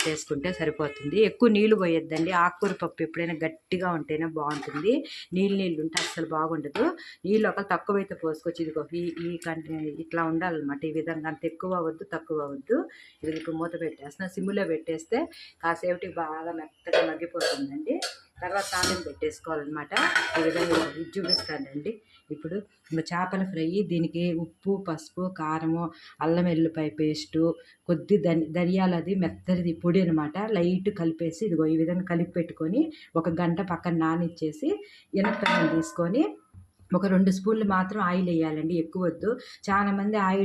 పెట్టేసుకుంటే సరిపోతుంది. ఎక్కువ నీళ్ళు పోయొద్దండి. ఆకుకూర పప్పు ఎప్పుడైనా గట్టిగా ఉంటేనే బాగుంటుంది. నీళ్ళు ఉంటే అస్సలు బాగుండదు. నీళ్ళు ఒక తక్కువైతే పోసుకోవచ్చు. ఇదిగో ఈ ఇట్లా ఉండాలన్నమాట. ఈ విధంగా అంత ఎక్కువ అవ్వద్దు, తక్కువ అవ్వద్దు. ఇది ఇప్పుడు మూత పెట్టేస్తున్నా. సిమ్లో పెట్టేస్తే కాసేపటికి బాగా మెత్తగా మగ్గిపోతుందండి. తర్వాత తాలింపు పెట్టేసుకోవాలన్నమాట. ఈ విధంగా ఇది చూపిస్తానండి. ఇప్పుడు చేపల ఫ్రై, దీనికి ఉప్పు, పసుపు, కారము, అల్లం వెల్లుల్లిపాయ పేస్టు, కొద్ది ధనియాలది మెత్తది పొడి అనమాట లైట్ కలిపేసి ఇదిగో ఈ విధంగా కలిపి పెట్టుకొని 1 గంట పక్కన నానిచ్చేసి ఎనపకాయలు తీసుకొని ఒక 2 స్పూన్లు మాత్రం ఆయిల్ వేయాలండి. ఎక్కువ వద్దు. చాలామంది ఆయిల్